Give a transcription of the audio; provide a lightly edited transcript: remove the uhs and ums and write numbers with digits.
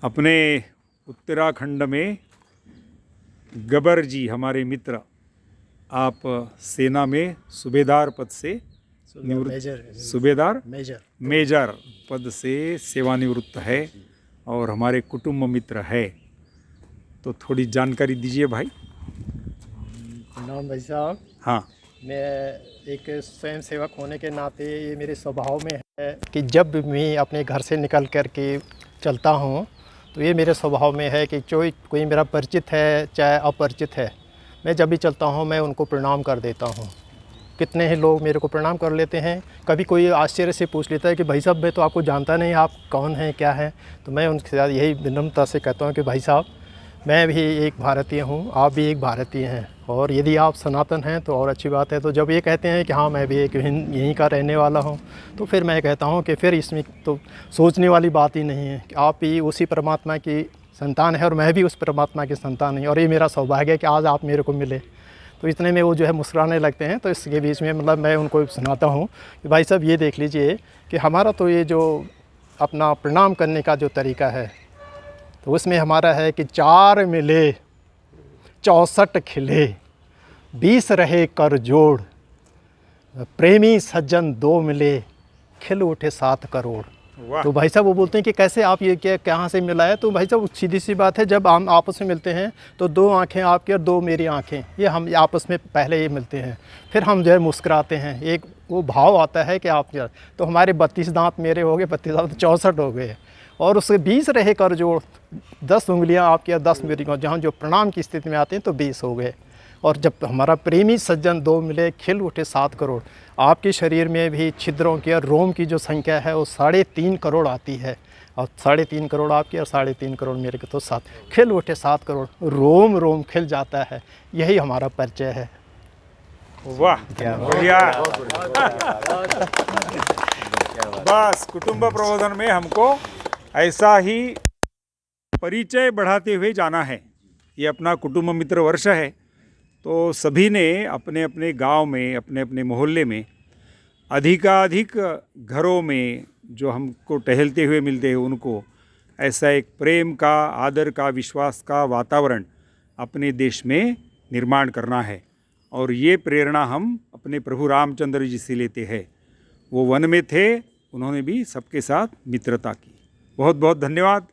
अपने उत्तराखंड में गबर जी हमारे मित्र, आप सेना में सूबेदार पद से सूबेदार मेजर पद से सेवानिवृत्त है और हमारे कुटुंब मित्र है। तो थोड़ी जानकारी दीजिए भाई। प्रणाम भाई साहब। हाँ, मैं एक स्वयं सेवक होने के नाते ये मेरे स्वभाव में है कि जब भी मैं अपने घर से निकल कर के चलता हूँ तो ये मेरे स्वभाव में है कि कोई मेरा परिचित है चाहे अपरिचित है, मैं जब भी चलता हूँ मैं उनको प्रणाम कर देता हूँ। कितने ही लोग मेरे को प्रणाम कर लेते हैं। कभी कोई आश्चर्य से पूछ लेता है कि भाई साहब मैं तो आपको जानता नहीं, आप कौन हैं क्या हैं। तो मैं उनके साथ यही विनम्रता से कहता हूँ कि भाई साहब मैं भी एक भारतीय हूँ, आप भी एक भारतीय हैं, और यदि आप सनातन हैं तो और अच्छी बात है। तो जब ये कहते हैं कि हाँ मैं भी एक यहीं का रहने वाला हूँ, तो फिर मैं कहता हूँ कि फिर इसमें तो सोचने वाली बात ही नहीं है कि आप भी उसी परमात्मा की संतान है और मैं भी उस परमात्मा की संतान हूँ, और ये मेरा सौभाग्य है कि आज आप मेरे को मिले। तो इतने में वो जो है मुस्कुराने लगते हैं। तो इसके बीच में मतलब मैं उनको सुनाता हूँ कि भाई साहब ये देख लीजिए कि हमारा तो ये जो अपना प्रणाम करने का जो तरीका है तो उसमें हमारा है कि 4 मिले 64 खिले, 20 रहे कर जोड़, प्रेमी सज्जन 2 मिले, खिल उठे 7 करोड़। तो भाई साहब वो बोलते हैं कि कैसे आप ये क्या कहाँ से मिला है। तो भाई साहब सीधी सी बात है, जब हम आपस में मिलते हैं तो 2 आँखें आपकी और 2 मेरी आँखें, ये हम आपस में पहले ये मिलते हैं, फिर हम जो है मुस्कुराते हैं। एक वो भाव आता है कि आप तो हमारे 32 दांत मेरे हो गए, 32 दांत 64 हो गए, और उसके 20 रहे कर जोड़, 10 उंगलियां आपकी और 10 मेरी, जहाँ जो प्रणाम की स्थिति में आते हैं तो 20 हो गए। और जब हमारा प्रेमी सज्जन 2 मिले, खिल उठे 7 करोड़। आपके शरीर में भी छिद्रों की और रोम की जो संख्या है वो 3.5 करोड़ आती है, और 3.5 करोड़ आपकी और 3.5 करोड़ मेरे के, तो 7 खिल उठे 7 करोड़, रोम रोम खिल जाता है। यही हमारा परिचय है। वाह बढ़िया। बस कुटुंब प्रबोधन में हमको ऐसा ही परिचय बढ़ाते हुए जाना है। ये अपना कुटुंब मित्र वर्ष है, तो सभी ने अपने अपने गांव में, अपने अपने मोहल्ले में, अधिकाधिक घरों में जो हमको टहलते हुए मिलते हैं उनको ऐसा एक प्रेम का, आदर का, विश्वास का वातावरण अपने देश में निर्माण करना है। और ये प्रेरणा हम अपने प्रभु रामचंद्र जी से लेते हैं। वो वन में थे, उन्होंने भी सबके साथ मित्रता की। बहुत बहुत धन्यवाद।